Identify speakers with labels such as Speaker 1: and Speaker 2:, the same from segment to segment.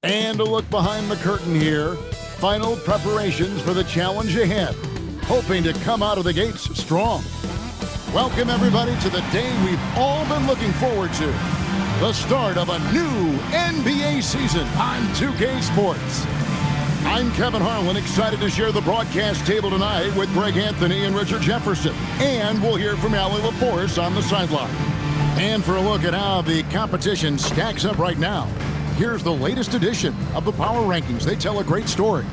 Speaker 1: And a look behind the curtain here. Final preparations for the challenge ahead. Hoping to come out of the gates strong. Welcome everybody to the day we've all been looking forward to. The start of a new NBA season on 2K Sports. I'm Kevin Harlan, excited to share the broadcast table tonight with Greg Anthony and Richard Jefferson. And we'll hear from Allie LaForce on the sideline. And for a look at how the competition stacks up right now, here's the latest edition of the Power Rankings. They tell a great story.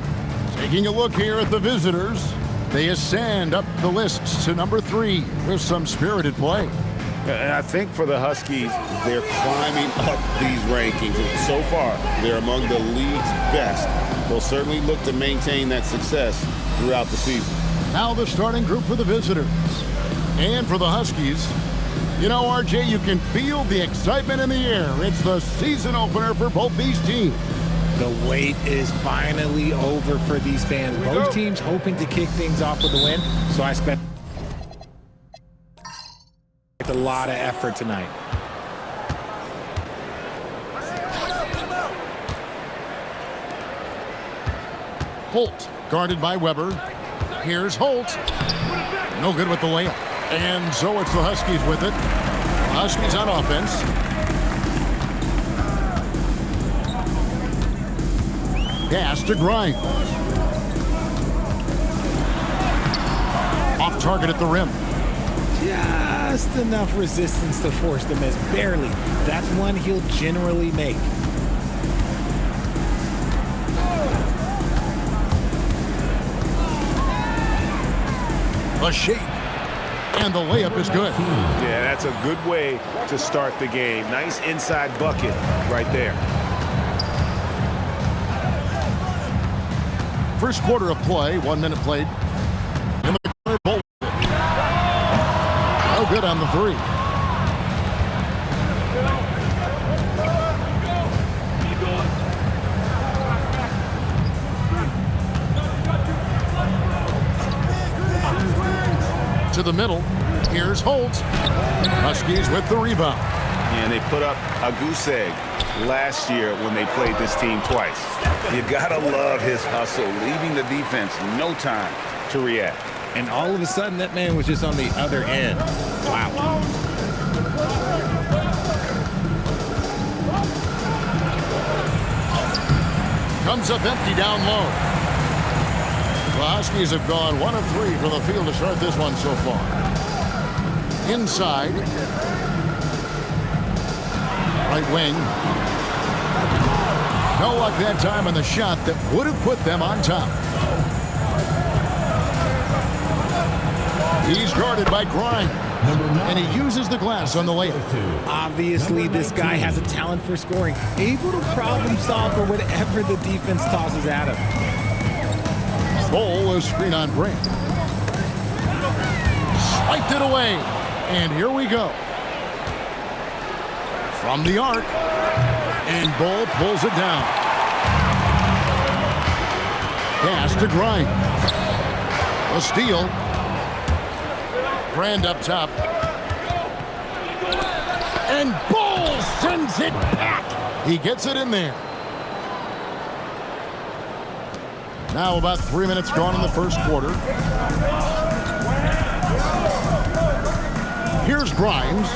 Speaker 1: Taking a look here at the visitors, they ascend up the list to number 3. There's some spirited play.
Speaker 2: And I think for the Huskies, they're climbing up these rankings. So far, they're among the league's best. They'll certainly look to maintain that success throughout the season.
Speaker 1: Now the starting group for the visitors. And for the Huskies, you know, RJ, you can feel the excitement in the air. It's the season opener for both these teams.
Speaker 3: The wait is finally over for these fans. Both teams hoping to kick things off with a win, so I spent a lot of effort tonight.
Speaker 1: Holt, guarded by Weber. Here's Holt. No good with the layup. And so it's the Huskies with it. Huskies on offense. Pass to Grimes. Off target at the rim.
Speaker 3: Just enough resistance to force the miss. Barely. That's one he'll generally make.
Speaker 1: A shake. And the layup is good.
Speaker 2: Yeah, that's a good way to start the game. Nice inside bucket right there.
Speaker 1: First quarter of play, 1 minute played. In the corner, Bolt. No good on the 3. To the middle. Here's Holt. Huskies with the rebound.
Speaker 2: And they put up a goose egg last year when they played this team twice. You gotta love his hustle, leaving the defense no time to react.
Speaker 3: And all of a sudden, that man was just on the other end. Wow.
Speaker 1: Comes up empty down low. The Huskies have gone 1 of 3 from the field to start this one so far. Inside. Right wing. No luck that time on the shot that would have put them on top. He's guarded by Grimes. And he uses the glass on the layup.
Speaker 3: Obviously, this guy has a talent for scoring. Able to problem solve for whatever the defense tosses at him.
Speaker 1: Bowl is screen on Brand. Swiped it away. And here we go. From the arc. And Bowl pulls it down. Pass to Grimes. A steal. Brand up top. And Bowl sends it back. He gets it in there. Now about 3 minutes gone in the first quarter. Here's Grimes.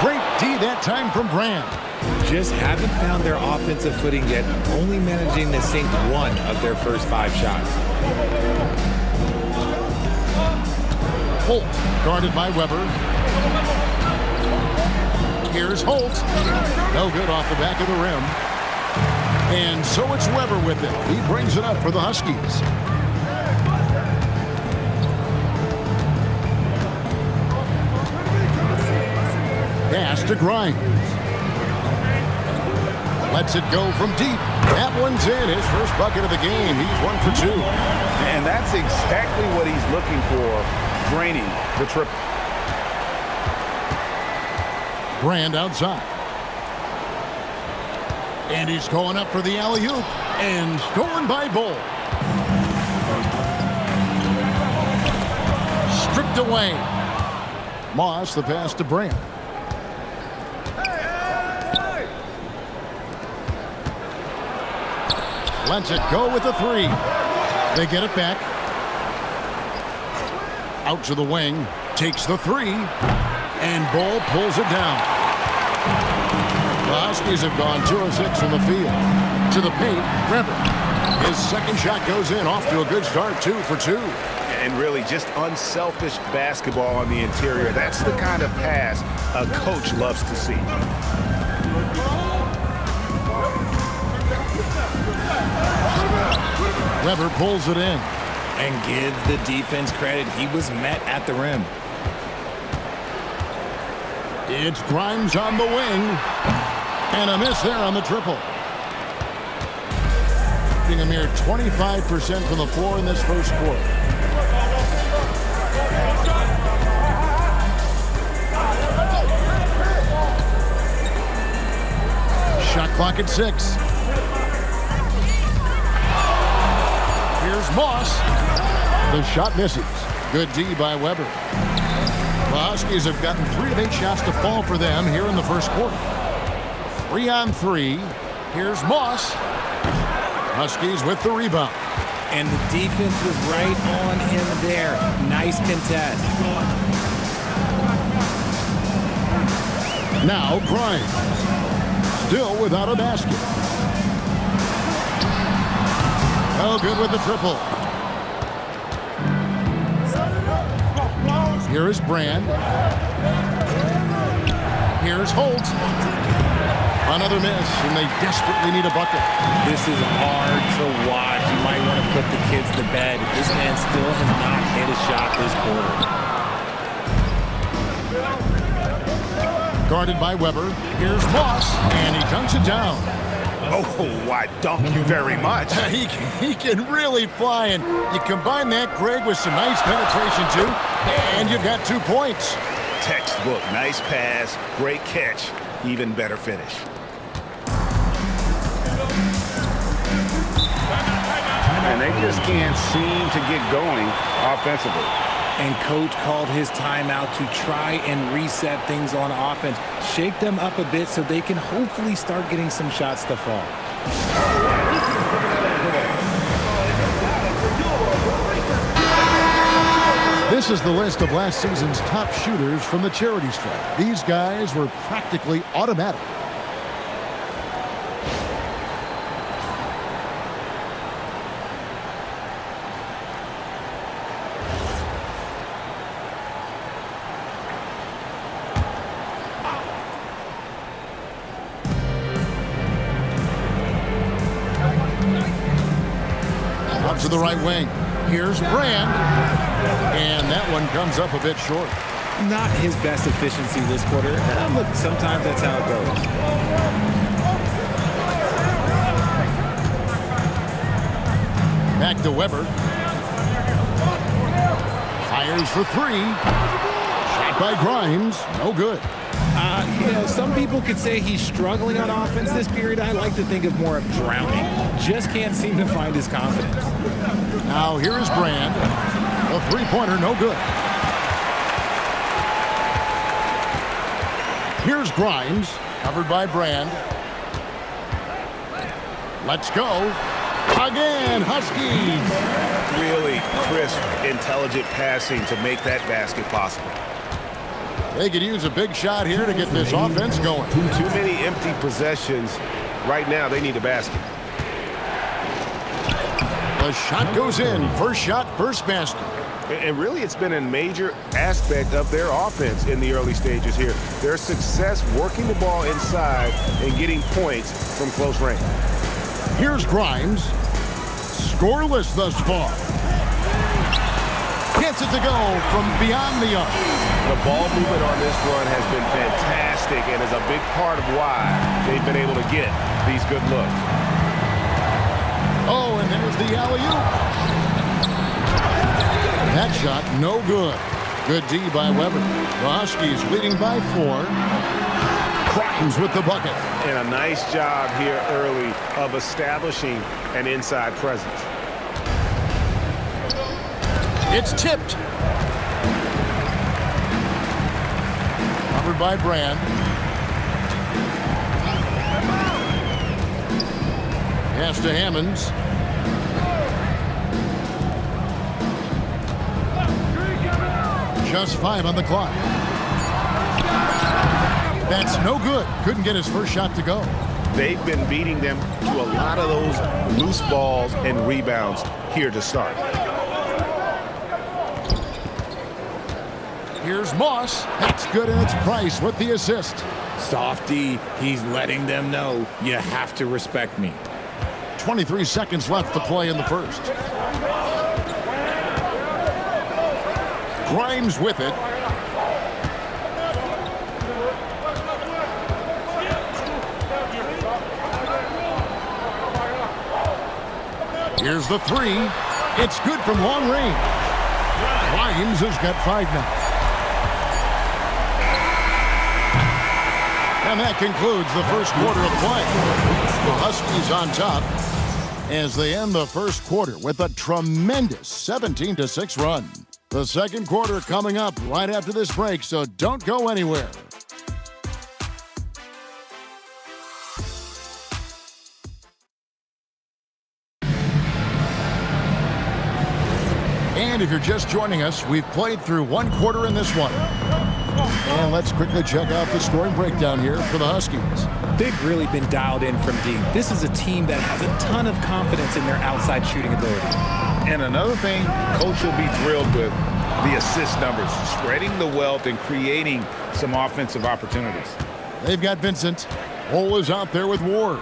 Speaker 1: Great D that time from Brand.
Speaker 3: Just haven't found their offensive footing yet, only managing to sink 1 of their first 5 shots.
Speaker 1: Holt, guarded by Weber. Here's Holt. No good off the back of the rim. And so it's Weber with it. He brings it up for the Huskies. Pass to Grimes. Lets it go from deep. That one's in. His first bucket of the game. He's 1 for 2.
Speaker 2: And that's exactly what he's looking for, draining the triple.
Speaker 1: Brand outside. And he's going up for the alley-oop. And stolen by Bowl. kicked away. Moss, the pass to Brand. Lets it go with the three. They get it back. Out to the wing. Takes the three. And Bull pulls it down. The Huskies have gone 2 of 6 from the field. To the paint, Weber. His second shot goes in. Off to a good start, 2 for 2.
Speaker 2: And really just unselfish basketball on the interior. That's the kind of pass a coach loves to see.
Speaker 1: Weber pulls it in.
Speaker 3: And give the defense credit. He was met at the rim.
Speaker 1: It's Grimes on the wing. And a miss there on the triple. Shooting a mere 25% from the floor in this first quarter. Shot clock at 6. Here's Moss. The shot misses. Good D by Weber. The Huskies have gotten 3 of 8 shots to fall for them here in the first quarter. 3 on 3. Here's Moss. Huskies with the rebound.
Speaker 3: And the defense was right on him there. Nice contest.
Speaker 1: Now Grimes. Still without a basket. Oh, good with the triple. Here is Brand. Here's Holt. Another miss, and they desperately need a bucket.
Speaker 3: This is hard to watch. You might want to put the kids to bed. This man still has not hit a shot this quarter.
Speaker 1: Guarded by Weber. Here's Moss, and he dunks it down.
Speaker 2: Oh, why, thank you very much.
Speaker 1: He can really fly, and you combine that, Greg, with some nice penetration, too, and you've got 2 points.
Speaker 2: Textbook, nice pass, great catch, even better finish. And they just can't seem to get going offensively.
Speaker 3: And coach called his timeout to try and reset things on offense. Shake them up a bit so they can hopefully start getting some shots to fall.
Speaker 1: This is the list of last season's top shooters from the charity stripe. These guys were practically automatic. To the right wing. Here's Brand. And that one comes up a bit short.
Speaker 3: Not his best efficiency this quarter. Look, sometimes that's how it goes.
Speaker 1: Back to Weber. Fires for 3. Shot by Grimes. No good.
Speaker 3: Some people could say he's struggling on offense this period. I like to think of more of drowning. Just can't seem to find his confidence.
Speaker 1: Now here is Brand. A 3-pointer, no good. Here's Grimes, covered by Brand. Let's go. Again, Huskies.
Speaker 2: Really crisp, intelligent passing to make that basket possible.
Speaker 1: They could use a big shot here to get this offense going.
Speaker 2: Too many empty possessions. Right now, they need a basket.
Speaker 1: The shot goes in. First shot, first basket.
Speaker 2: And really, it's been a major aspect of their offense in the early stages here. Their success working the ball inside and getting points from close range.
Speaker 1: Here's Grimes. Scoreless thus far. Gets it to go from beyond the arc.
Speaker 2: The ball movement on this run has been fantastic and is a big part of why they've been able to get these good looks.
Speaker 1: Oh, and there's the alley-oop. That shot, no good. Good D by Weber. The Huskies leading by 4. Grimes with the bucket.
Speaker 2: And a nice job here early of establishing an inside presence.
Speaker 1: It's tipped. Covered by Brand. Pass to Hammonds. Just 5 on the clock. That's no good. Couldn't get his first shot to go.
Speaker 2: They've been beating them to a lot of those loose balls and rebounds here to start.
Speaker 1: Here's Moss. That's good, and it's Price with the assist.
Speaker 3: Softy, he's letting them know you have to respect me.
Speaker 1: 23 seconds left to play in the first. Grimes with it. Here's the three. It's good from long range. Grimes has got 5 now. And that concludes the first quarter of play. The Huskies on top as they end the first quarter with a tremendous 17-6 run. The second quarter coming up right after this break, so don't go anywhere. And if you're just joining us, we've played through one quarter in this one. And let's quickly check out the scoring breakdown here for the Huskies.
Speaker 3: They've really been dialed in from deep. This is a team that has a ton of confidence in their outside shooting ability.
Speaker 2: And another thing Coach will be thrilled with, the assist numbers, spreading the wealth and creating some offensive opportunities.
Speaker 1: They've got Vincent. Hole is out there with Ward.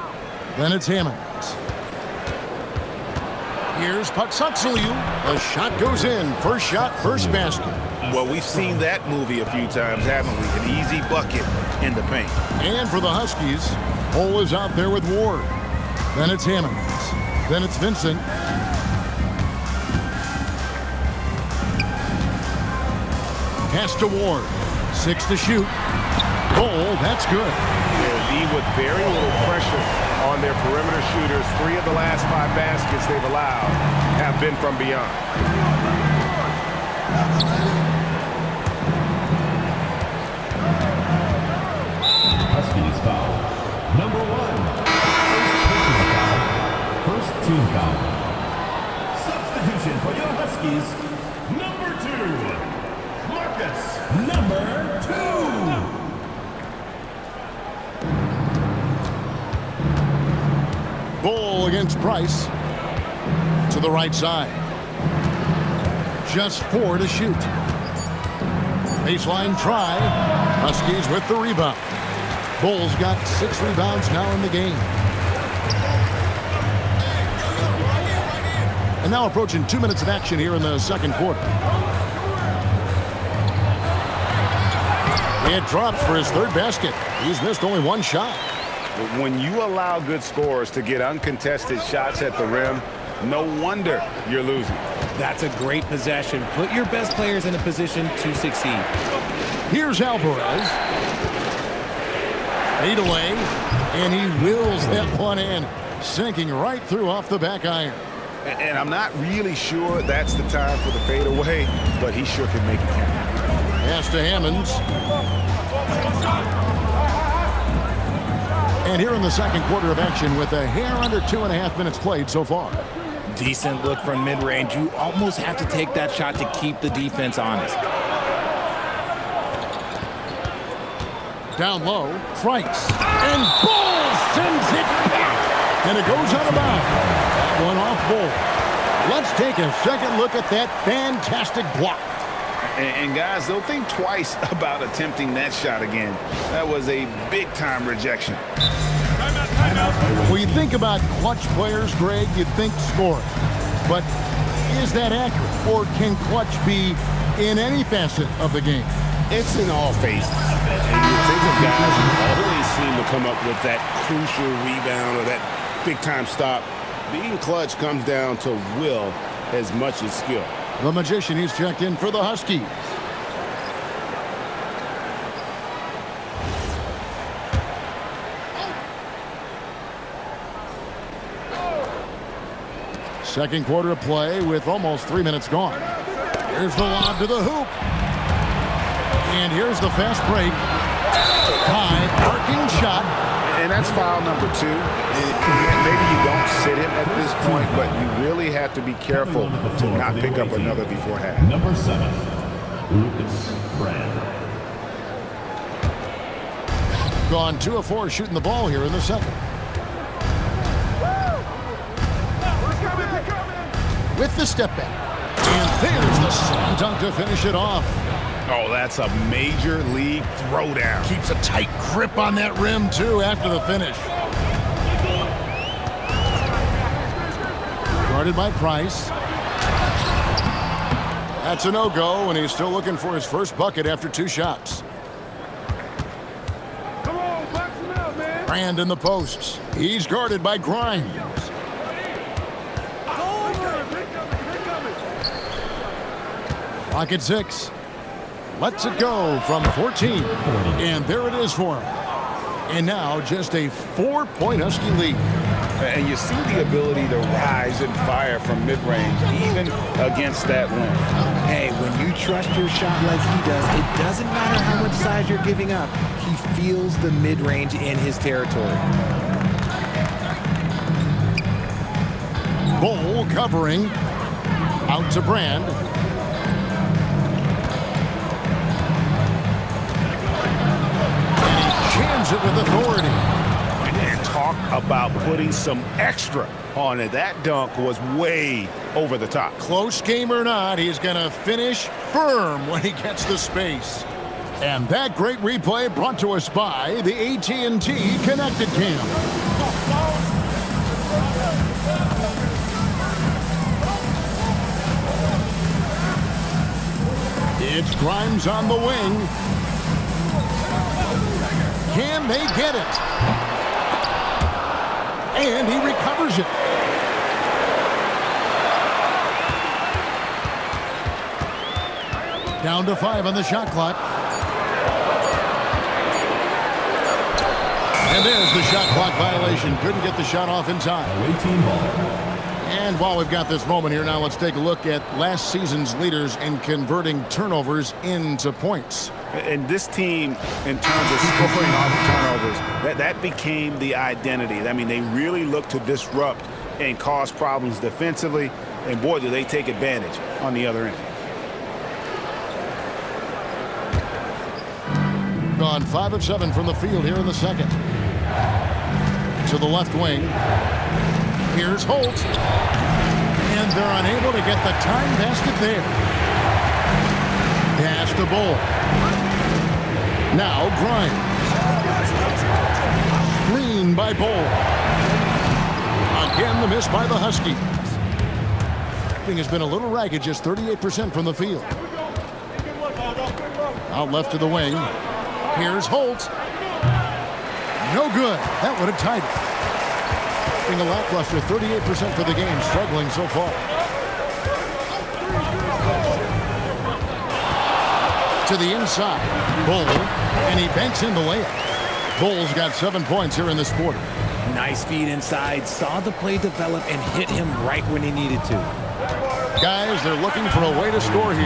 Speaker 1: Then it's Hammonds. Here's Patsatsaliu. The shot goes in. First shot, first basket.
Speaker 2: Well, we've seen that movie a few times, haven't we? An easy bucket in the paint.
Speaker 1: And for the Huskies, Hole is out there with Ward. Then it's Hammonds. Then it's Vincent. Pass to Ward. 6 to shoot. Goal, that's good.
Speaker 4: They'll be with very little pressure on their perimeter shooters. 3 of the last 5 baskets they've allowed have been from beyond.
Speaker 5: Huskies foul. Number 1. First team foul. Substitution for your Huskies. Number 2. Marcus. Number 2.
Speaker 1: Bull against Price. To the right side. Just 4 to shoot. Baseline try. Huskies with the rebound. Bulls got 6 rebounds now in the game. And now approaching 2 minutes of action here in the second quarter. It drops for his third basket. He's missed only 1 shot.
Speaker 2: When you allow good scorers to get uncontested shots at the rim, no wonder you're losing.
Speaker 3: That's a great possession. Put your best players in a position to succeed.
Speaker 1: Here's Alvarez. Fade away, and he wills that one in, sinking right through off the back iron.
Speaker 2: And I'm not really sure that's the time for the fadeaway, but he sure can make it count.
Speaker 1: Pass to Hammonds. And here in the second quarter of action with a hair under 2.5 minutes played so far.
Speaker 3: Decent look from mid-range. You almost have to take that shot to keep the defense honest.
Speaker 1: Down low, Price. And Bull sends it back. And it goes out of bounds. That one off Bull. Let's take a second look at that fantastic block.
Speaker 2: And guys, they'll think twice about attempting that shot again. That was a big-time rejection.
Speaker 1: When you think about clutch players, Greg, you think scoring. But is that accurate? Or can clutch be in any facet of the game?
Speaker 2: It's in all phases. And you think of guys who always seem to come up with that crucial rebound or that big-time stop. Being clutch comes down to will as much as skill.
Speaker 1: The Magician, he's checked in for the Huskies. Second quarter of play with almost 3 minutes gone. Here's the lob to the hoop. And here's the fast break. High arcing shot.
Speaker 2: And that's foul number 2. Maybe you don't sit him at this point, but you really have to be careful to not pick up another before half.
Speaker 5: Number 7, Lucas Brand.
Speaker 1: Gone 2 of 4 shooting the ball here in the second. With the step back. And there's the slam dunk to finish it off.
Speaker 2: Oh, that's a major league throwdown.
Speaker 1: Keeps a tight grip on that rim, too, after the finish. Guarded by Price. That's a no-go, and he's still looking for his first bucket after 2 shots.
Speaker 4: Come on, box him out, man.
Speaker 1: Brand in the posts. He's guarded by Grimes. Clock at 6. Lets it go from 14. And there it is for him. And now just a 4-point Husky lead.
Speaker 2: And you see the ability to rise and fire from mid-range, even against that length.
Speaker 3: Hey, when you trust your shot like he does, it doesn't matter how much size you're giving up. He feels the mid-range in his territory.
Speaker 1: Bull covering. Out to Brand. Jams it with authority.
Speaker 2: And talk about putting some extra on it. That dunk was way over the top.
Speaker 1: Close game or not, he's going to finish firm when he gets the space. And that great replay brought to us by the AT&T Connected Cam. It's Grimes on the wing. Can they get it? And he recovers it. Down to 5 on the shot clock. And there's the shot clock violation. Couldn't get the shot off in time.
Speaker 5: Away team ball.
Speaker 1: And while we've got this moment here now, let's take a look at last season's leaders in converting turnovers into points.
Speaker 2: And this team, in terms of scoring off the turnovers, that became the identity. I mean, they really look to disrupt and cause problems defensively. And boy, do they take advantage on the other end.
Speaker 1: Gone 5 of 7 from the field here in the second. To the left wing. Here's Holt. And they're unable to get the time basket there. Pass to Bull. Now Grimes. Screen by Bull. Again, the miss by the Huskies. Thing has been a little ragged, just 38% from the field. Out left to the wing. Here's Holt. No good. That would have tied it. Being a lackluster 38% for the game, struggling so far. To the inside. Bull, and he banks in the layup. Bull's got 7 points here in this quarter.
Speaker 3: Nice feed inside, saw the play develop and hit him right when he needed to.
Speaker 1: Guys, they're looking for a way to score here.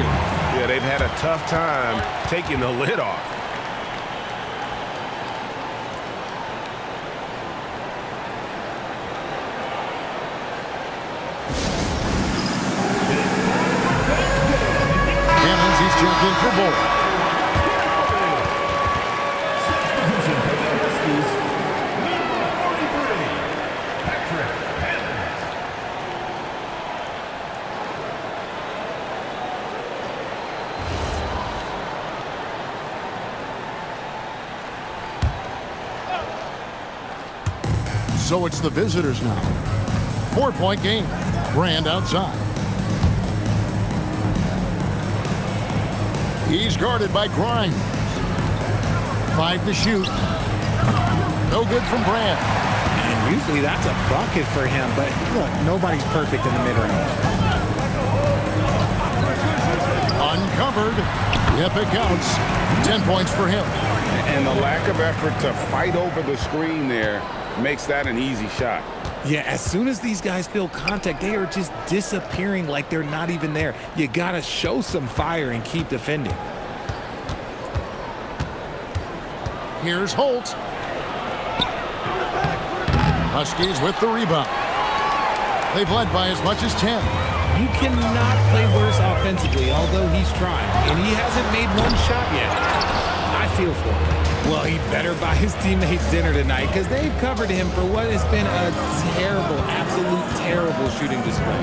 Speaker 2: Yeah, they've had a tough time taking the lid off.
Speaker 1: He's checked in for Bull.
Speaker 5: Substitution for the Huskies, number 43, Patrick Evans.
Speaker 1: So it's the visitors now. 4-point game. Brand outside. He's guarded by Grimes. 5 to shoot. No good from Brand.
Speaker 3: And usually that's a bucket for him, but look, nobody's perfect in the mid-range.
Speaker 1: Uncovered. Yep, it counts. 10 points for him.
Speaker 2: And the lack of effort to fight over the screen there makes that an easy shot.
Speaker 3: Yeah, as soon as these guys feel contact, they are just disappearing like they're not even there. You got to show some fire and keep defending.
Speaker 1: Here's Holt. Huskies with the rebound. They've led by as much as 10.
Speaker 3: You cannot play worse offensively, although he's trying, and he hasn't made one shot yet. I feel for him. Well, he better buy his teammates dinner tonight because they've covered him for what has been a terrible, absolute terrible shooting display.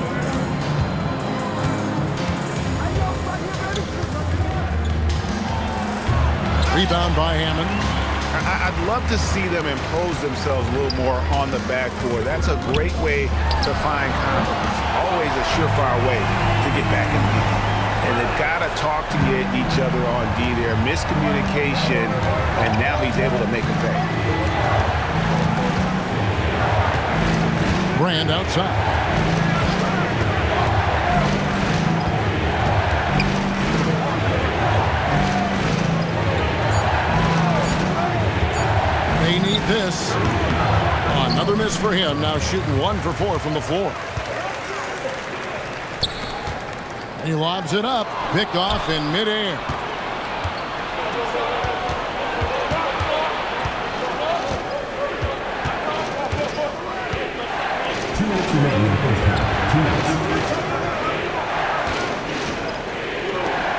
Speaker 1: Rebound by Hammond.
Speaker 4: I'd love to see them impose themselves a little more on the backboard. That's a great way to find confidence. Always a surefire way to get back in the game. And they've got to talk to each other on D there. Miscommunication, and now he's able to make a pay.
Speaker 1: Brand outside. They need this. Another miss for him. Now shooting 1 for 4 from the floor. He lobs it up. Picked off in midair.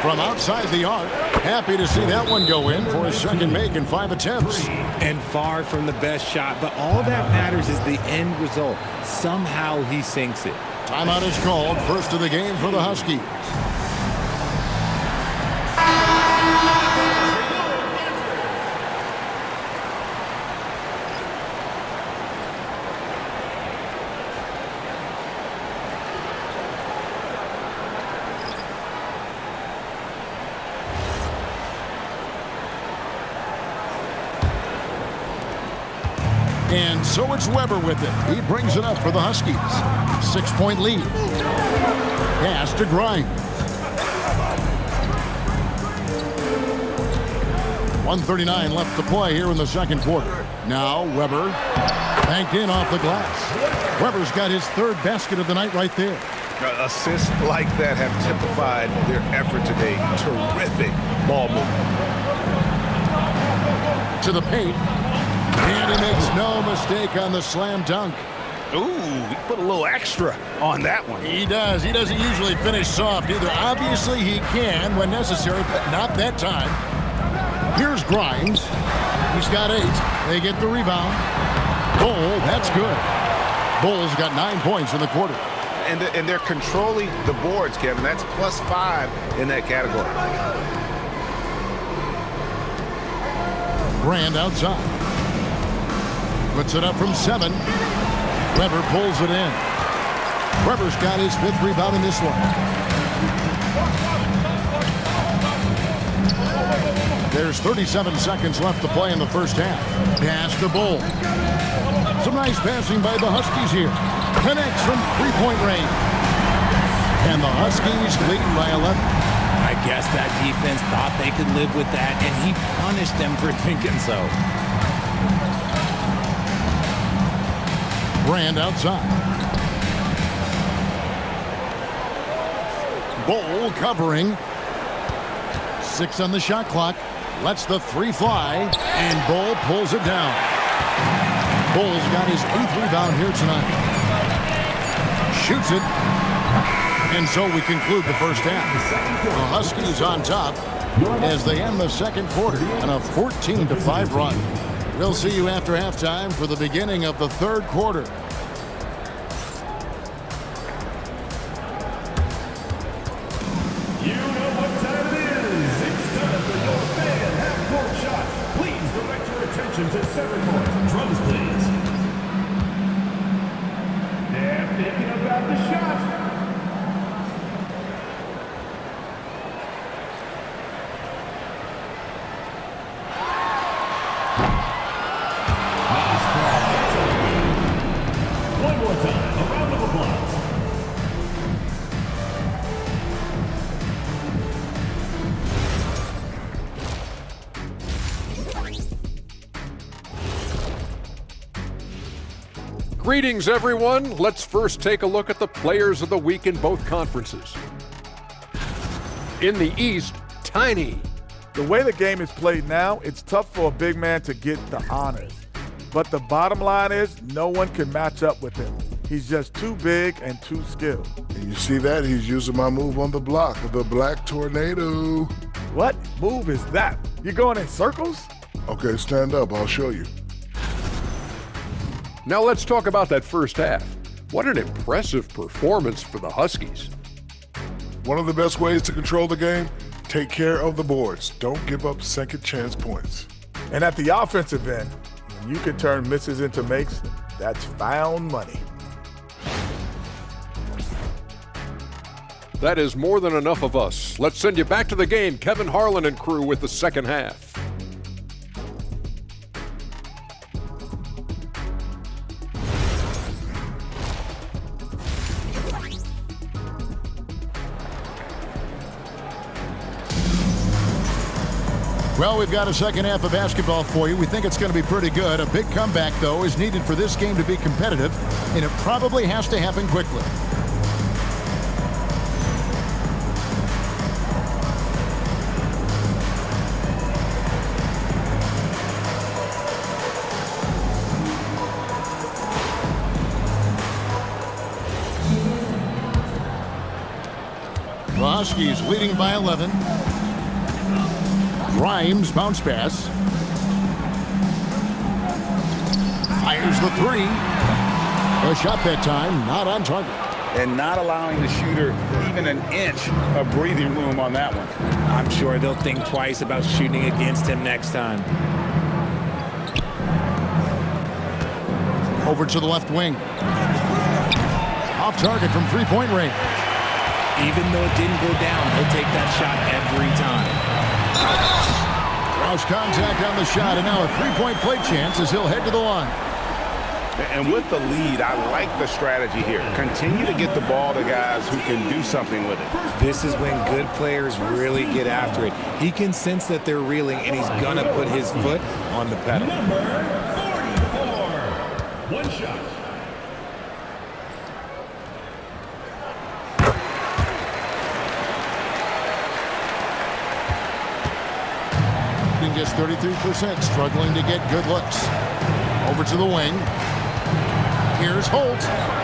Speaker 1: From outside the arc. Happy to see that one go in for his second make in 5 attempts.
Speaker 3: And far from the best shot, but all that matters is the end result. Somehow he sinks it.
Speaker 1: Timeout is called. First of the game for the Huskies. And so it's Weber with it. He brings it up for the Huskies. 6-point lead. Pass to Grimes. 1:39 left to play here in the second quarter. Now Weber banked in off the glass. Weber's got his third basket of the night right there.
Speaker 4: Assists like that have typified their effort today. Terrific ball movement.
Speaker 1: To the paint. And he makes no mistake on the slam dunk.
Speaker 4: Ooh, he put a little extra on that one.
Speaker 1: He does. He doesn't usually finish soft either. Obviously, he can when necessary, but not that time. Here's Grimes. He's got 8. They get the rebound. Bull, that's good. Bull's got 9 points in the quarter.
Speaker 4: And they're controlling the boards, Kevin. That's +5 in that category.
Speaker 1: Brand outside. Puts it up from 7. Weber pulls it in. Weber's got his 5th rebound in this one. There's 37 seconds left to play in the first half. Pass to Bull. Some nice passing by the Huskies here. Connects from 3-point range. And the Huskies lead by 11.
Speaker 3: I guess that defense thought they could live with that, and he punished them for thinking so.
Speaker 1: Brand outside. Bull covering. 6 on the shot clock. Lets the 3 fly. And Bull pulls it down. Bull's got his 8th rebound here tonight. Shoots it. And so we conclude the first half. The Huskies on top as they end the second quarter on a 14-5 run. We'll see you after halftime for the beginning of the third quarter.
Speaker 5: You know what time it is. It's time for your fan half-court shot. Please direct your attention to 7 more. Drums, please. They're thinking about the shot. One more time, a round of applause.
Speaker 6: Greetings, everyone. Let's first take a look at the players of the week in both conferences. In the East, Tiny
Speaker 7: The way the game is played now, it's tough for a big man to get the honors. But the bottom line is no one can match up with him. He's just too big and too skilled.
Speaker 8: And you see that? He's using my move on the block with the black tornado.
Speaker 7: What move is that? You going in circles?
Speaker 8: Okay, stand up. I'll show you.
Speaker 6: Now let's talk about that first half. What an impressive performance for the Huskies.
Speaker 8: One of the best ways to control the game, take care of the boards. Don't give up second chance points.
Speaker 7: And at the offensive end, when you can turn misses into makes, that's found money.
Speaker 6: That is more than enough of us. Let's send you back to the game, Kevin Harlan and crew with the second half.
Speaker 1: Well, we've got a second half of basketball for you. We think it's going to be pretty good. A big comeback, though, is needed for this game to be competitive, and it probably has to happen quickly. The Huskies leading by 11. Grimes bounce pass. Fires the three. A shot that time, not on target.
Speaker 4: And not allowing the shooter even an inch of breathing room on that one.
Speaker 3: I'm sure they'll think twice about shooting against him next time.
Speaker 1: Over to the left wing. Off target from three-point range.
Speaker 3: Even though it didn't go down, he'll take that shot every time.
Speaker 1: Cross contact on the shot, and now a three-point play chance as he'll head to the line.
Speaker 4: And with the lead, I like the strategy here. Continue to get the ball to guys who can do something with it.
Speaker 3: This is when good players really get after it. He can sense that they're reeling, and he's going to put his foot on the pedal.
Speaker 5: Number 44. One shot.
Speaker 1: Just 33%, struggling to get good looks. Over to the wing. Here's Holt.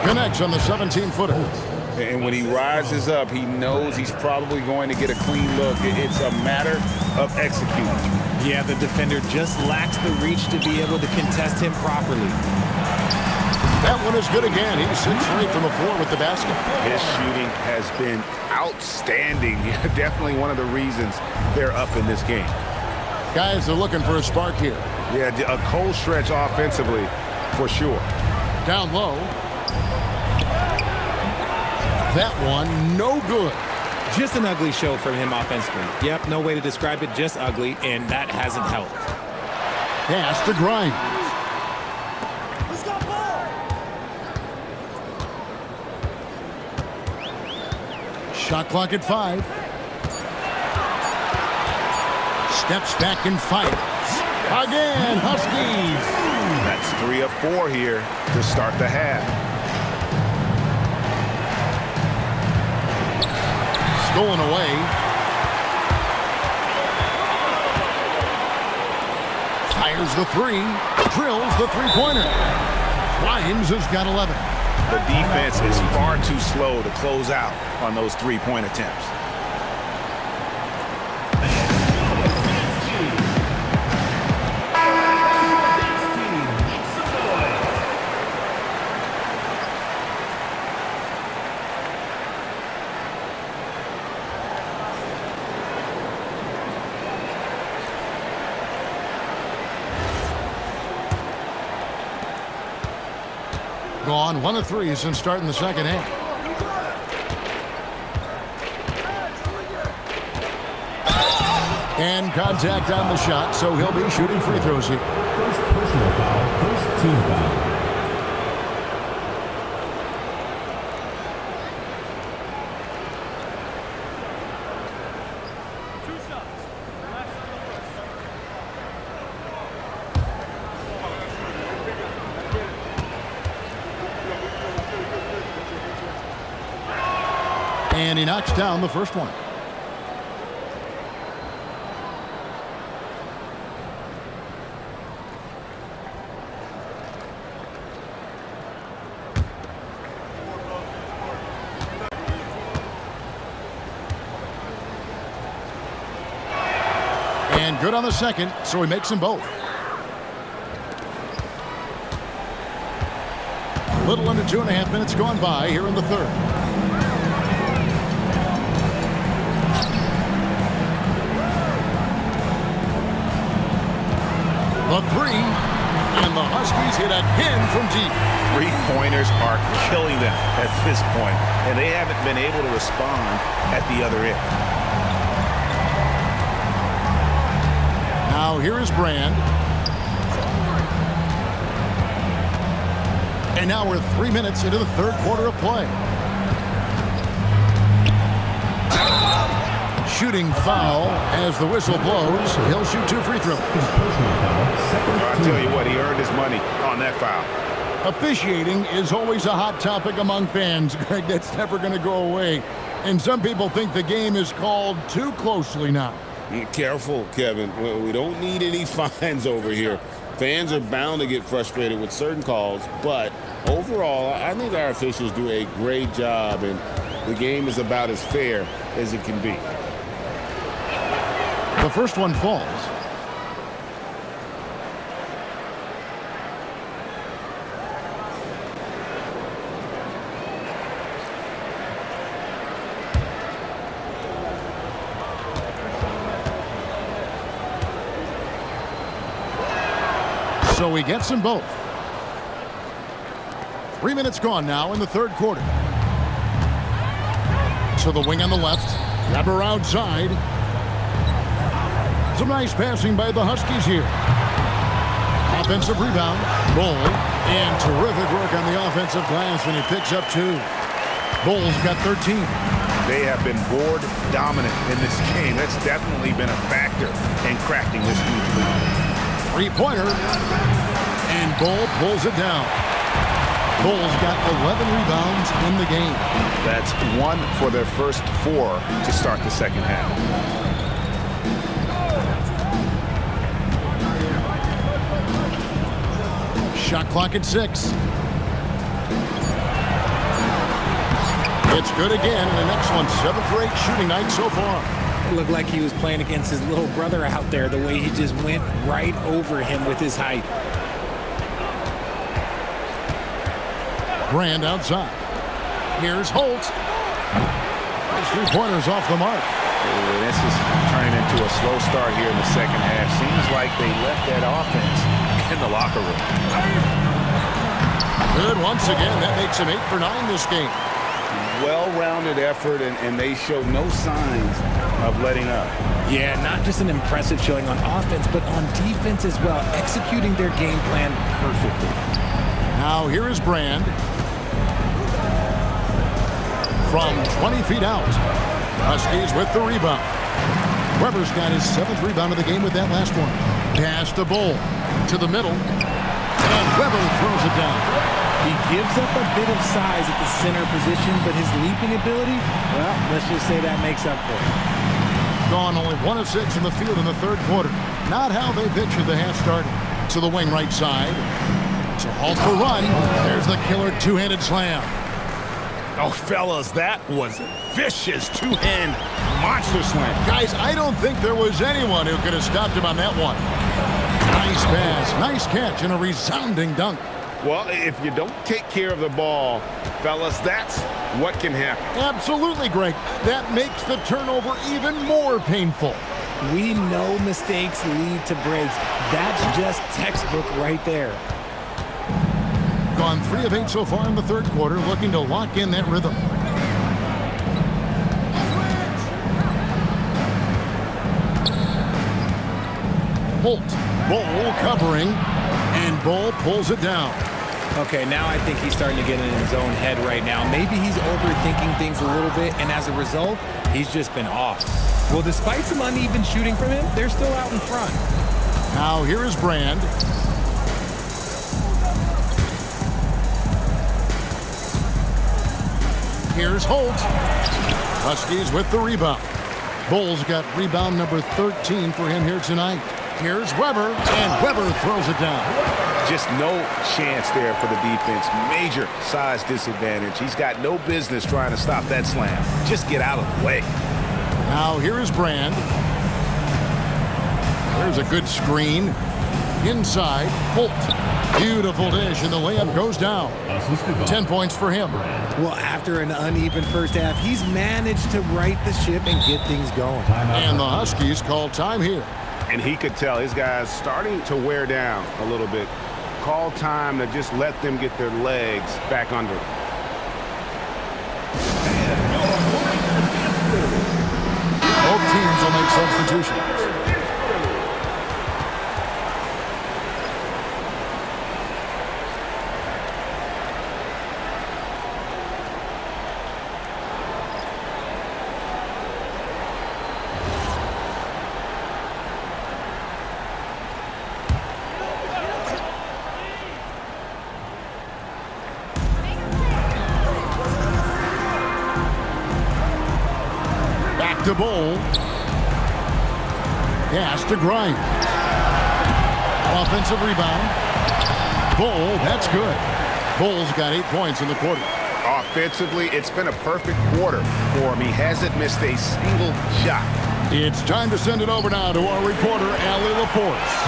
Speaker 1: Connects on the 17-footer.
Speaker 4: And when he rises up, he knows he's probably going to get a clean look. It's a matter of executing.
Speaker 3: Yeah, the defender just lacks the reach to be able to contest him properly.
Speaker 1: That one is good again. He's 6 straight from the floor with the basket.
Speaker 4: His shooting has been outstanding. Definitely one of the reasons they're up in this game.
Speaker 1: Guys are looking for a spark here.
Speaker 4: Yeah, a cold stretch offensively for sure.
Speaker 1: Down low. That one, no good.
Speaker 3: Just an ugly show from him offensively. Yep, no way to describe it, just ugly, and that hasn't helped.
Speaker 1: Pass to Grimes.
Speaker 9: Who's got ball?
Speaker 1: Shot clock at 5. Steps back and fires. Again, Huskies.
Speaker 4: That's 3 of 4 here to start the half.
Speaker 1: Stolen away. Fires the 3. Drills the three-pointer. Grimes has got 11.
Speaker 4: The defense is far too slow to close out on those three-point attempts.
Speaker 1: Gone 1 of 3 since starting the second half. And contact on the shot, so he'll be shooting free throws here.
Speaker 5: First personal foul, first team foul.
Speaker 1: And he knocks down the first one. good on the second, so he makes them both. A little under 2.5 minutes gone by here in the third. The three, and the Huskies hit again from deep.
Speaker 4: Three-pointers are killing them at this point, and they haven't been able to respond at the other end.
Speaker 1: Now here is Brand. And now we're 3 minutes into the third quarter of play. Shooting foul as the whistle blows. He'll shoot 2 free throws.
Speaker 4: I'll tell you what, he earned his money on that foul.
Speaker 1: Officiating is always a hot topic among fans, Greg. That's never going to go away. And some people think the game is called too closely now.
Speaker 2: Careful, Kevin. We don't need any fines over here. Fans are bound to get frustrated with certain calls, but overall, I think our officials do a great job, and the game is about as fair as it can be.
Speaker 1: The first one falls. So he gets them both. 3 minutes gone now in the third quarter. To the wing on the left. Weber outside. Some nice passing by the Huskies here. Offensive rebound. Bull. And terrific work on the offensive glass, and he picks up 2. Bull's got 13.
Speaker 4: They have been board dominant in this game. That's definitely been a factor in crafting this huge lead.
Speaker 1: Three-pointer. And Bull pulls it down. Bull's got 11 rebounds in the game.
Speaker 4: That's 1 for their first 4 to start the second half.
Speaker 1: Shot clock at 6. It's good again, and the next one 7 for 8 shooting night so far.
Speaker 3: It looked like he was playing against his little brother out there, the way he just went right over him with his height.
Speaker 1: Brand outside. Here's Holt. His 3-pointers off the mark.
Speaker 4: This is turning into a slow start here in the second half. Seems like they left that offense in the locker room.
Speaker 1: Good once again. That makes him 8 for 9 this game.
Speaker 4: Well-rounded effort, and they show no signs of letting up.
Speaker 3: Yeah, not just an impressive showing on offense, but on defense as well, executing their game plan perfectly.
Speaker 1: Now here is Brand. From 20 feet out. Huskies with the rebound. Weber's got his 7th rebound of the game with that last one. Pass to Bull. To the middle. And Weber throws it down.
Speaker 3: He gives up a bit of size at the center position, but his leaping ability, well, let's just say that makes up for it.
Speaker 1: Gone only 1 of 6 in the field in the third quarter. Not how they pictured the half starting. To the wing right side. To halt the run. There's the killer two-handed slam.
Speaker 4: Oh, fellas, that was vicious two-hand monster slam.
Speaker 1: Guys, I don't think there was anyone who could have stopped him on that one. Nice pass, nice catch, and a resounding dunk.
Speaker 2: Well, if you don't take care of the ball, fellas, that's what can happen.
Speaker 1: Absolutely, Greg. That makes the turnover even more painful.
Speaker 3: We know mistakes lead to breaks. That's just textbook right there.
Speaker 1: Gone 3 of 8 so far in the third quarter, looking to lock in that rhythm. Holt, Bull covering, and Bull pulls it down.
Speaker 3: Okay, now I think he's starting to get in his own head right now. Maybe he's overthinking things a little bit, and as a result, he's just been off. Well, despite some uneven shooting from him, they're still out in front.
Speaker 1: Now here is Brand. Here's Holt. Huskies with the rebound. Bull's got rebound number 13 for him here tonight. Here's Weber, and Weber throws it down.
Speaker 4: Just no chance there for the defense. Major size disadvantage. He's got no business trying to stop that slam. Just get out of the way.
Speaker 1: Now here is Brand. There's a good screen. Inside, Holt. Beautiful dish, and the layup goes down. 10 points for him.
Speaker 3: Well, after an uneven first half, he's managed to right the ship and get things going.
Speaker 1: And the Huskies call time here.
Speaker 2: And he could tell his guys starting to wear down a little bit. Call time to just let them get their legs back under them.
Speaker 1: Both teams will make substitutions. To Bowl. Pass to Grimes. Offensive rebound. Bowl, that's good. Bowl's got 8 points in the quarter.
Speaker 2: Offensively, it's been a perfect quarter for him. He hasn't missed a single shot.
Speaker 1: It's time to send it over now to our reporter, Allie LaForce.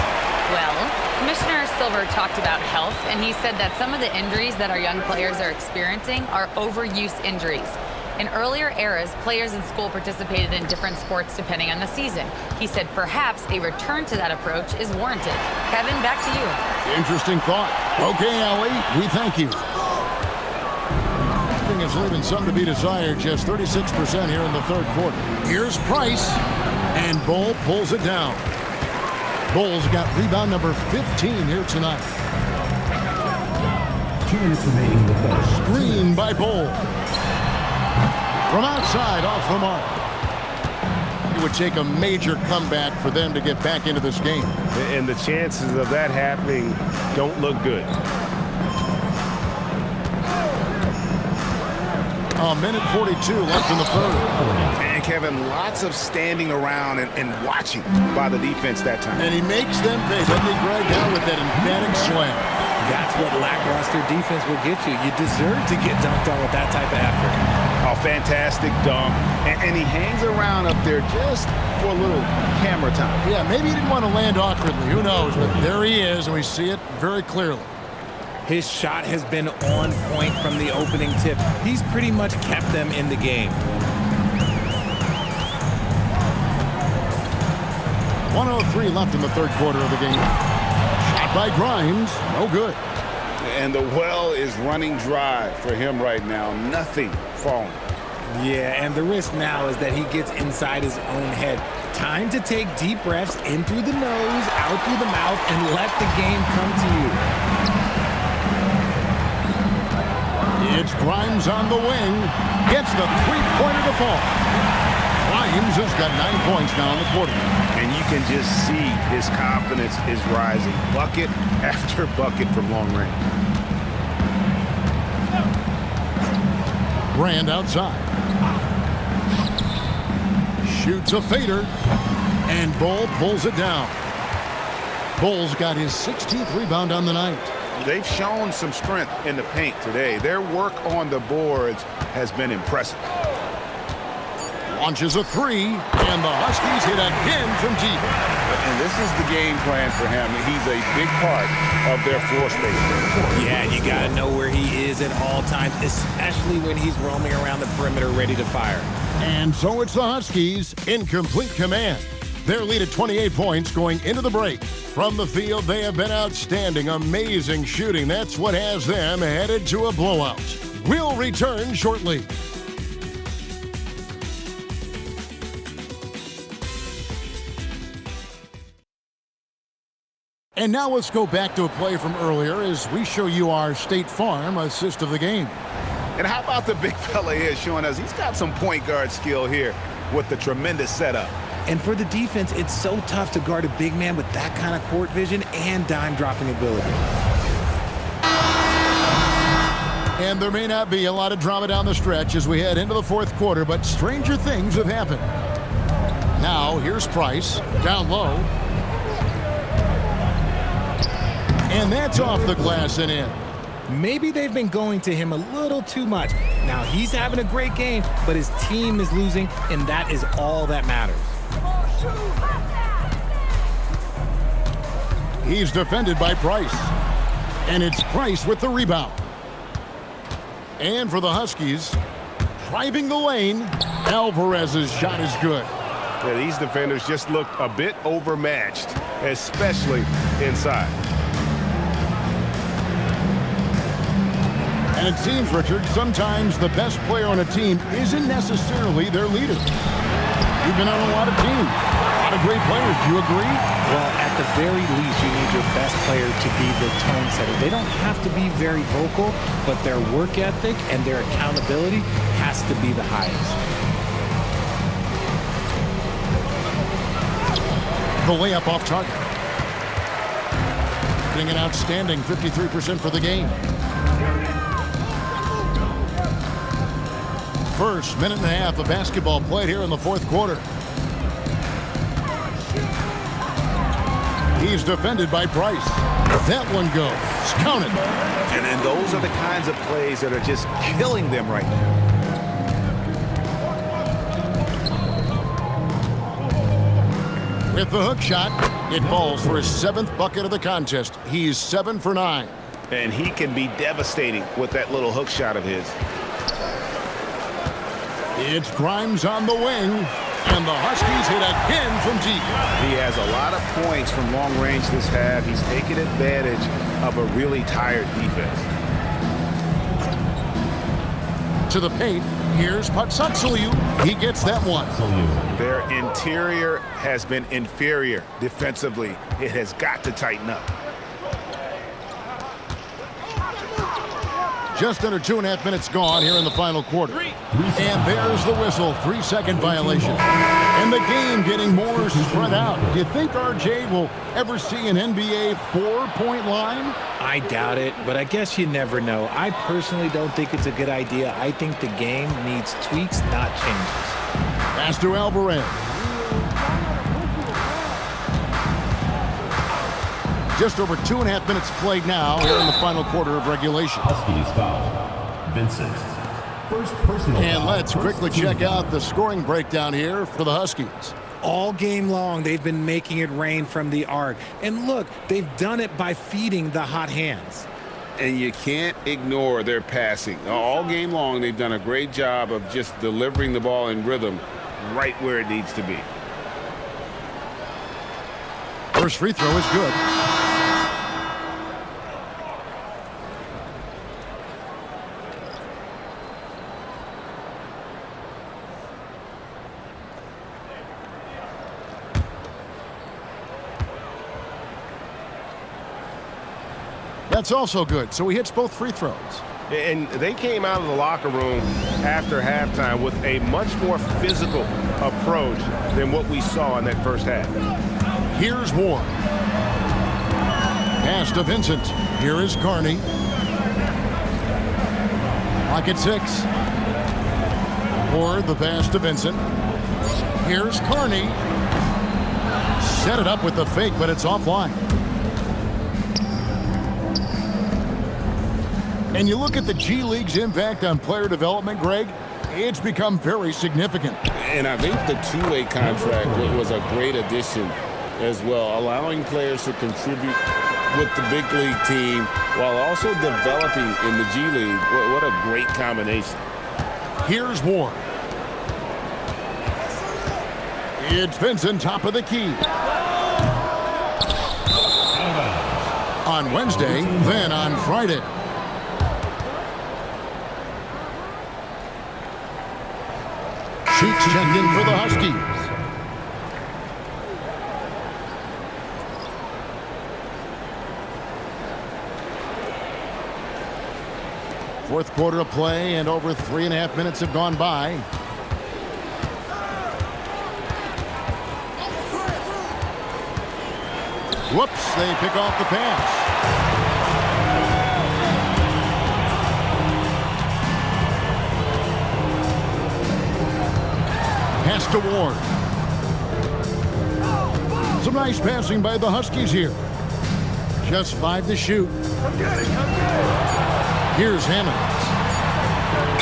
Speaker 10: Well, Commissioner Silver talked about health, and he said that some of the injuries that our young players are experiencing are overuse injuries. In earlier eras, players in school participated in different sports depending on the season. He said perhaps a return to that approach is warranted. Kevin, back to you.
Speaker 1: Interesting thought. Okay, Allie, we thank you. I think it's leaving some to be desired, just 36% here in the third quarter. Here's Price, and Bull pulls it down. Bull's got rebound number 15 here tonight.
Speaker 5: 2 minutes remaining in the third.
Speaker 1: Screen by Bull. From outside, off the mark. It would take a major comeback for them to get back into this game.
Speaker 2: And the chances of that happening don't look good.
Speaker 1: A minute 42 left in the third.
Speaker 2: And Kevin, lots of standing around and watching by the defense that time.
Speaker 1: And he makes them pay. Then they drag down with that emphatic slam.
Speaker 3: That's what lackluster defense will get you. You deserve to get dunked on with that type of effort.
Speaker 2: A fantastic dunk, and he hangs around up there just for a little camera time.
Speaker 1: Yeah, maybe he didn't want to land awkwardly. Who knows? But there he is, and we see it very clearly.
Speaker 3: His shot has been on point from the opening tip. He's pretty much kept them in the game.
Speaker 1: 1:03 left in the third quarter of the game. Shot by Grimes, no good.
Speaker 2: And the well is running dry for him right now. Nothing falling.
Speaker 3: Yeah, and the risk now is that he gets inside his own head. Time to take deep breaths in through the nose, out through the mouth, and let the game come to you.
Speaker 1: It's Grimes on the wing. Gets the three-pointer to fall. Grimes has got 9 points now in the quarter.
Speaker 2: And you can just see his confidence is rising. Bucket after bucket from long range.
Speaker 1: Brand outside. Shoots a fader. And Bull pulls it down. Bull's got his 16th rebound on the night.
Speaker 2: They've shown some strength in the paint today. Their work on the boards has been impressive.
Speaker 1: Launches a three, and the Huskies hit again from deep.
Speaker 2: And this is the game plan for him. He's a big part of their floor space.
Speaker 3: Yeah, you got to know where he is at all times, especially when he's roaming around the perimeter ready to fire.
Speaker 1: And so it's the Huskies in complete command. Their lead at 28 points going into the break. From the field, they have been outstanding. Amazing shooting. That's what has them headed to a blowout. We'll return shortly. And now let's go back to a play from earlier as we show you our State Farm assist of the game.
Speaker 2: And how about the big fella here showing us he's got some point guard skill here with the tremendous setup.
Speaker 3: And for the defense, it's so tough to guard a big man with that kind of court vision and dime-dropping ability.
Speaker 1: And there may not be a lot of drama down the stretch as we head into the fourth quarter, but stranger things have happened. Now, here's Price, down low. And that's off the glass and in.
Speaker 3: Maybe they've been going to him a little too much. Now, he's having a great game, but his team is losing, and that is all that matters.
Speaker 1: He's defended by Price. And it's Price with the rebound. And for the Huskies, driving the lane, Alvarez's shot is good.
Speaker 2: Yeah, these defenders just look a bit overmatched, especially inside.
Speaker 1: And it seems, Richard, sometimes the best player on a team isn't necessarily their leader. You've been on a lot of teams, a lot of great players. Do you agree?
Speaker 3: Well, at the very least, you need your best player to be the tone setter. They don't have to be very vocal, but their work ethic and their accountability has to be the highest.
Speaker 1: The layup off target. Getting an outstanding 53% for the game. First minute and a half of basketball played here in the fourth quarter. He's defended by Price. That one goes. Counted.
Speaker 4: And then those are the kinds of plays that are just killing them right now.
Speaker 1: With the hook shot, it falls for his 7th bucket of the contest. He's 7 for 9.
Speaker 2: And he can be devastating with that little hook shot of his.
Speaker 1: It's Grimes on the wing, and the Huskies hit again from deep.
Speaker 4: He has a lot of points from long range this half. He's taken advantage of a really tired defense.
Speaker 1: To the paint, here's Patsaksaliu. He gets that one.
Speaker 4: Their interior has been inferior defensively. It has got to tighten up.
Speaker 1: Just under 2.5 minutes gone here in the final quarter. And there's the whistle, 3-second violation. And the game getting more spread out. Do you think RJ will ever see an NBA 4-point line?
Speaker 3: I doubt it, but I guess you never know. I personally don't think it's a good idea. I think the game needs tweaks, not changes.
Speaker 1: Pass to Alvarez. Just over 2.5 minutes played now here in the final quarter of regulation.
Speaker 5: Huskies foul. Vincent. First personal
Speaker 1: And
Speaker 5: foul.
Speaker 1: let's quickly check out the scoring breakdown here for the Huskies.
Speaker 3: All game long, they've been making it rain from the arc. And look, they've done it by feeding the hot hands.
Speaker 2: And you can't ignore their passing. All game long, they've done a great job of just delivering the ball in rhythm right where it needs to be.
Speaker 1: First free throw is good. That's also good, so he hits both free throws.
Speaker 2: And they came out of the locker room after halftime with a much more physical approach than what we saw in that first half.
Speaker 1: Here's Ward. Pass to Vincent. Here is Carney. Pocket 6. Ward, the pass to Vincent. Here's Carney. Set it up with the fake, but it's offline. And you look at the G League's impact on player development, Greg, it's become very significant.
Speaker 2: And I think the two-way contract was a great addition as well, allowing players to contribute with the big league team while also developing in the G League. What a great combination.
Speaker 1: Here's Ward. It's Vincent, top of the key. On Wednesday, then on Friday. Sheets checked in for the Huskies. Fourth quarter of play, and over 3.5 minutes have gone by. Whoops, they pick off the pass. Pass to Ward. Some nice passing by the Huskies here. Just 5 to shoot. Here's Hammonds.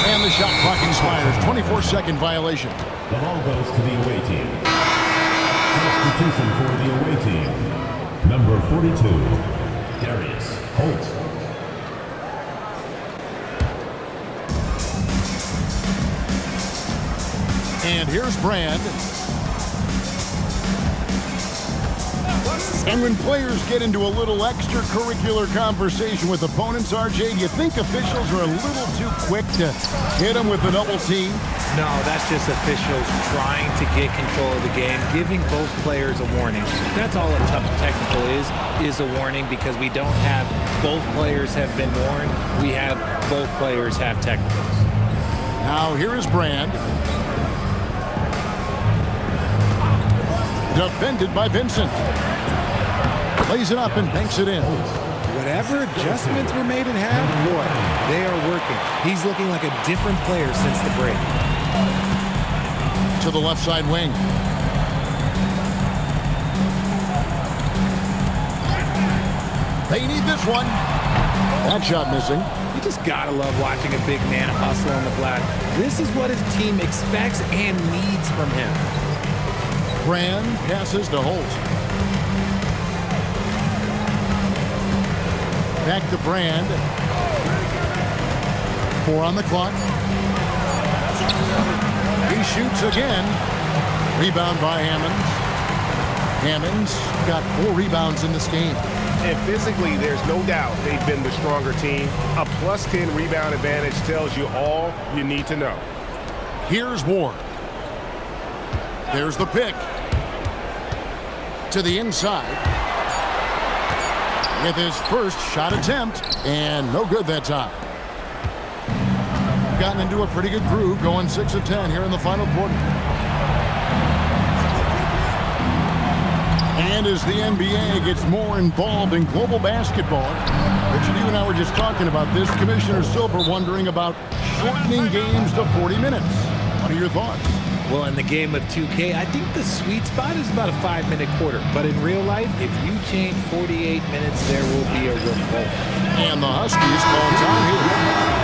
Speaker 1: And the shot clock expires. 24-second violation.
Speaker 5: The ball goes to the away team. Substitution for the away team. number 42, Darius Holt.
Speaker 1: And here's Brand. And when players get into a little extracurricular conversation with opponents, RJ, do you think officials are a little too quick to hit them with a double team?
Speaker 3: No, that's just officials trying to get control of the game, giving both players a warning. That's all a tough technical is a warning, because we don't have both players have been warned. We have both players have technicals.
Speaker 1: Now here is Brand. Defended by Vincent. Plays it up and banks it in.
Speaker 3: Whatever adjustments were made in half, boy, they are working. He's looking like a different player since the break.
Speaker 1: To the left side wing. They need this one. That shot missing.
Speaker 3: You just gotta love watching a big man hustle on the glass. This is what his team expects and needs from him.
Speaker 1: Brand passes to Holt. Back to Brand. 4 on the clock. He shoots again. Rebound by Hammonds. Hammonds got 4 rebounds in this game.
Speaker 2: And physically, there's no doubt they've been the stronger team. A plus 10 rebound advantage tells you all you need to know.
Speaker 1: Here's Ward. There's the pick. To the inside. With his first shot attempt. And no good that time. Gotten into a pretty good groove, going 6 of 10 here in the final quarter. And as the NBA gets more involved in global basketball, Richard, you and I were just talking about this. Commissioner Silver wondering about shortening games to 40 minutes. What are your thoughts?
Speaker 3: Well, in the game of 2K, I think the sweet spot is about a 5-minute quarter. But in real life, if you change 48 minutes, there will be a revolt.
Speaker 1: And the Huskies call time here.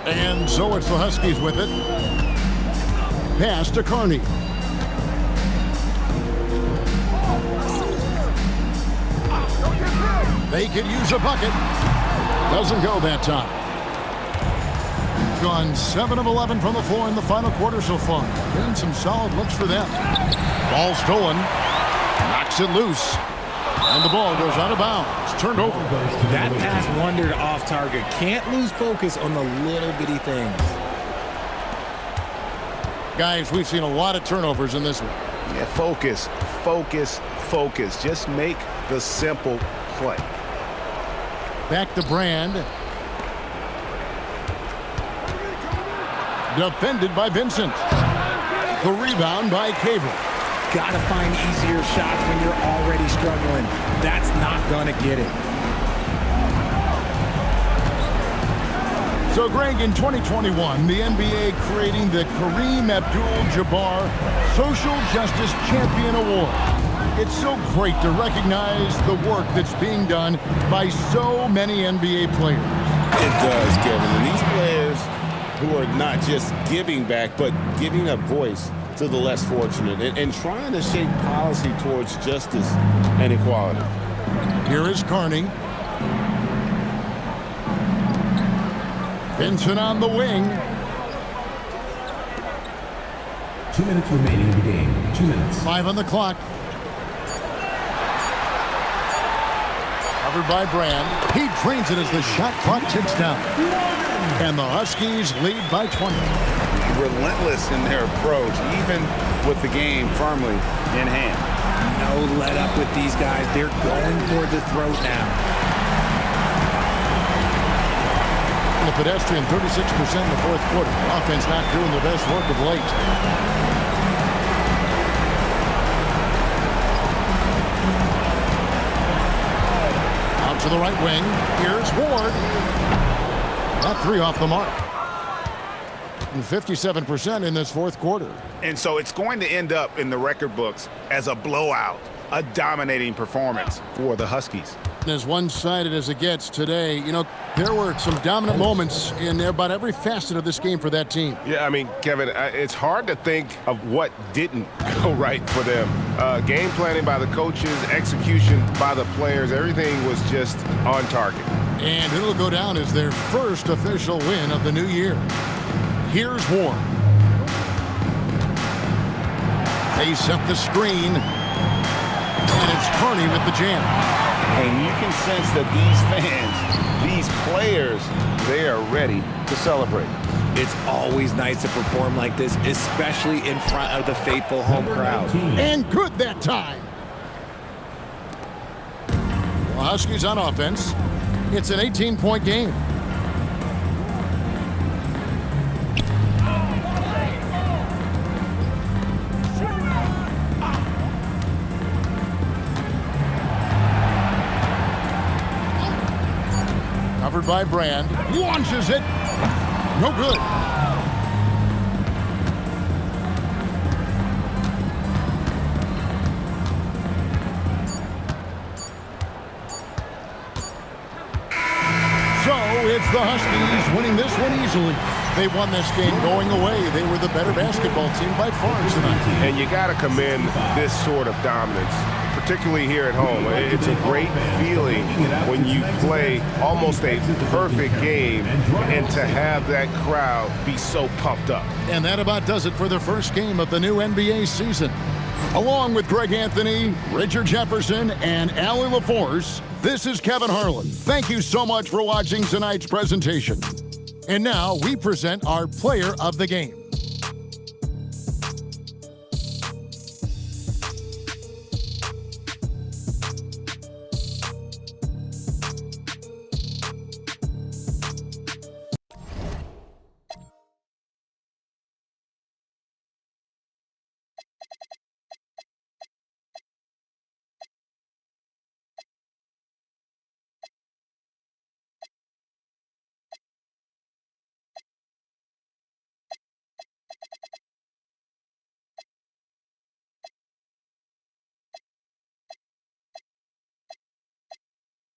Speaker 1: And so it's the Huskies with it. Pass to Carney. They could use a bucket. Doesn't go that time. Gone 7 of 11 from the floor in the final quarter so far. Been some solid looks for them. Ball stolen. Knocks it loose. And the ball goes out of bounds. Turned over.
Speaker 3: That pass wandered off target. Can't lose focus on the little bitty things.
Speaker 1: Guys, we've seen a lot of turnovers in this one.
Speaker 4: Yeah, focus, focus, focus. Just make the simple play.
Speaker 1: Back to Brand. Defended by Vincent. The rebound by Cable.
Speaker 3: Gotta find easier shots when you're already struggling. That's not gonna get it.
Speaker 1: So, Greg, in 2021, the NBA creating the Kareem Abdul-Jabbar Social Justice Champion Award. It's so great to recognize the work that's being done by so many NBA players.
Speaker 2: It does, Kevin. And these players who are not just giving back, but giving a voice to the less fortunate and trying to shape policy towards justice and equality.
Speaker 1: Here is Carney. Vincent on the wing.
Speaker 5: 2 minutes remaining in the game. 2 minutes.
Speaker 1: 5 on the clock. Covered by Brand. He drains it as the shot clock ticks down. And the Huskies lead by 20.
Speaker 4: Relentless in their approach, even with the game firmly in hand.
Speaker 3: No let up with these guys. They're going for the throat now.
Speaker 1: The pedestrian 36% in the fourth quarter. The offense not doing the best work of late. Out to the right wing. Here's Ward. That 3 off the mark. shooting 57% in this fourth quarter.
Speaker 4: And so it's going to end up in the record books as a blowout, a dominating performance for the Huskies.
Speaker 1: As one-sided as it gets today, you know, there were some dominant moments in about every facet of this game for that team.
Speaker 2: Yeah, I mean, Kevin, it's hard to think of what didn't go right for them. Game planning by the coaches, execution by the players, everything was just on target.
Speaker 1: And it'll go down as their first official win of the new year. Here's Warren. They set the screen, and it's Kearney with the jam.
Speaker 4: And you can sense that these fans, these players, they are ready to celebrate.
Speaker 3: It's always nice to perform like this, especially in front of the faithful home crowd.
Speaker 1: And good that time. The Huskies on offense. It's an 18-point game. Covered by Brand. Launches it. No good. So it's the Huskies winning this one easily. They won this game going away. They were the better basketball team by far tonight.
Speaker 2: And you got to commend this sort of dominance, particularly here at home. It's a great feeling when you play almost a perfect game and to have that crowd be so pumped up.
Speaker 1: And that about does it for the first game of the new NBA season. Along with Greg Anthony, Richard Jefferson, and Allie LaForce, this is Kevin Harlan. Thank you so much for watching tonight's presentation. And now we present our player of the game.